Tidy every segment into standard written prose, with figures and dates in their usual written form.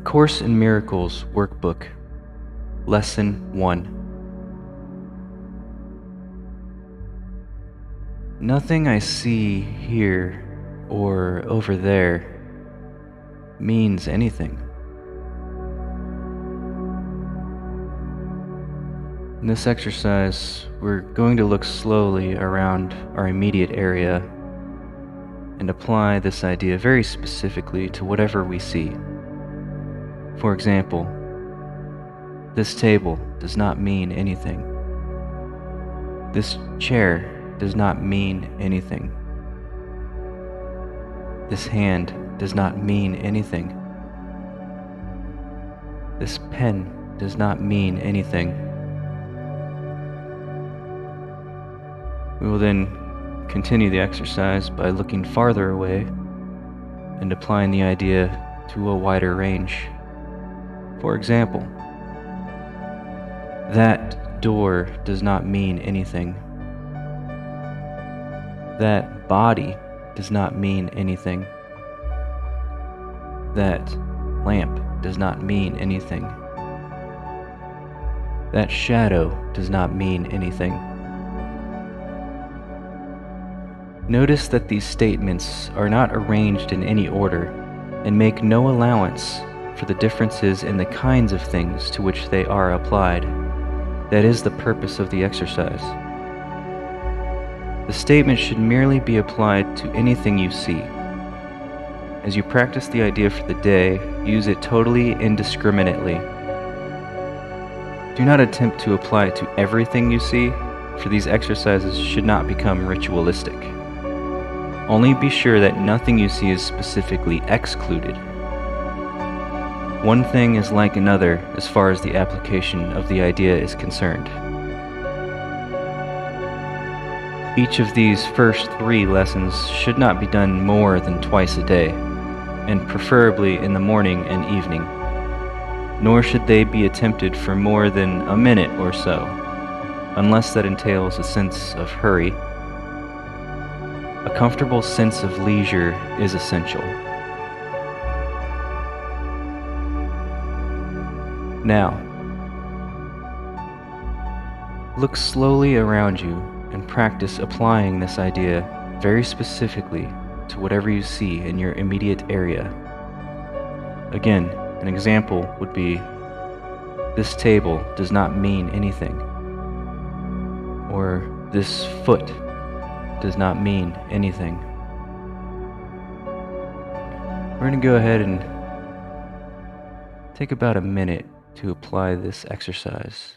Course in Miracles Workbook, Lesson 1. Nothing I see here or over there means anything. In this exercise, we're going to look slowly around our immediate area and apply this idea very specifically to whatever we see. For example, this table does not mean anything. This chair does not mean anything. This hand does not mean anything. This pen does not mean anything. We will then continue the exercise by looking farther away and applying the idea to a wider range. For example, that door does not mean anything. That body does not mean anything. That lamp does not mean anything. That shadow does not mean anything. Notice that these statements are not arranged in any order and make no allowance for the differences in the kinds of things to which they are applied. That is the purpose of the exercise. The statement should merely be applied to anything you see. As you practice the idea for the day, use it totally indiscriminately. Do not attempt to apply it to everything you see, for these exercises should not become ritualistic. Only be sure that nothing you see is specifically excluded. One thing is like another as far as the application of the idea is concerned. Each of these first 3 lessons should not be done more than twice a day, and preferably in the morning and evening. Nor should they be attempted for more than a minute or so, unless that entails a sense of hurry. A comfortable sense of leisure is essential. Now, look slowly around you and practice applying this idea very specifically to whatever you see in your immediate area. Again, an example would be, this table does not mean anything, or this foot does not mean anything. We're going to go ahead and take about a minute to apply this exercise.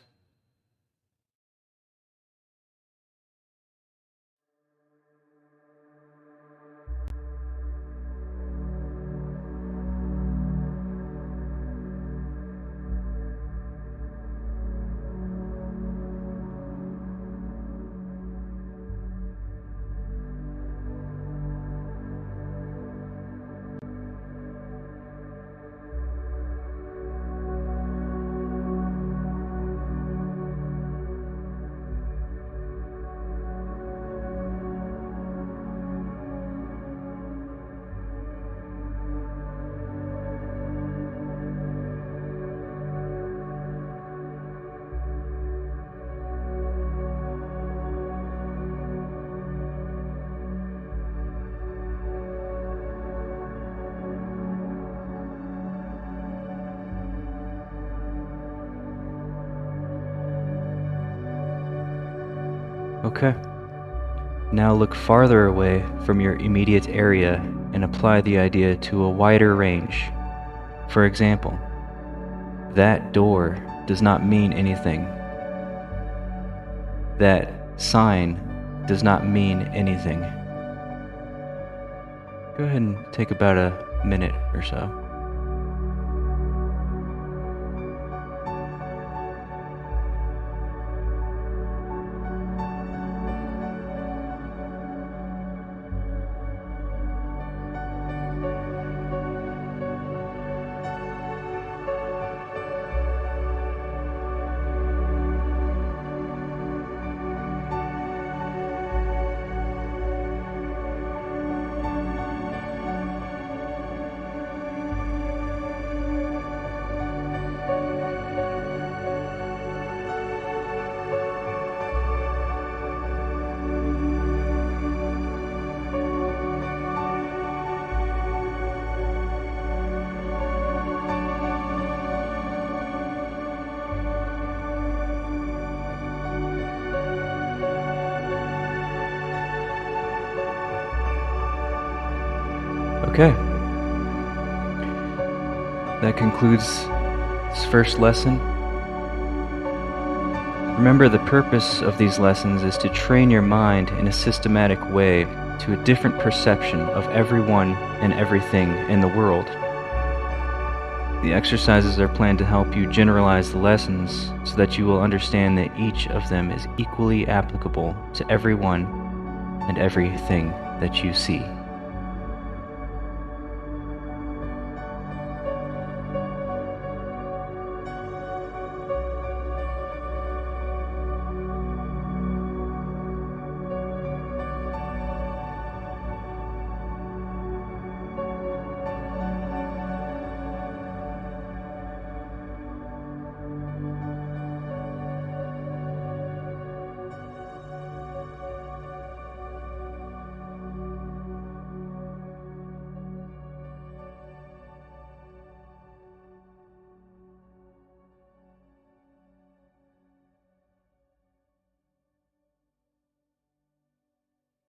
Okay. Now look farther away from your immediate area and apply the idea to a wider range. For example, that door does not mean anything. That sign does not mean anything. Go ahead and take about a minute or so. Okay. That concludes this first lesson. Remember, the purpose of these lessons is to train your mind in a systematic way to a different perception of everyone and everything in the world. The exercises are planned to help you generalize the lessons so that you will understand that each of them is equally applicable to everyone and everything that you see.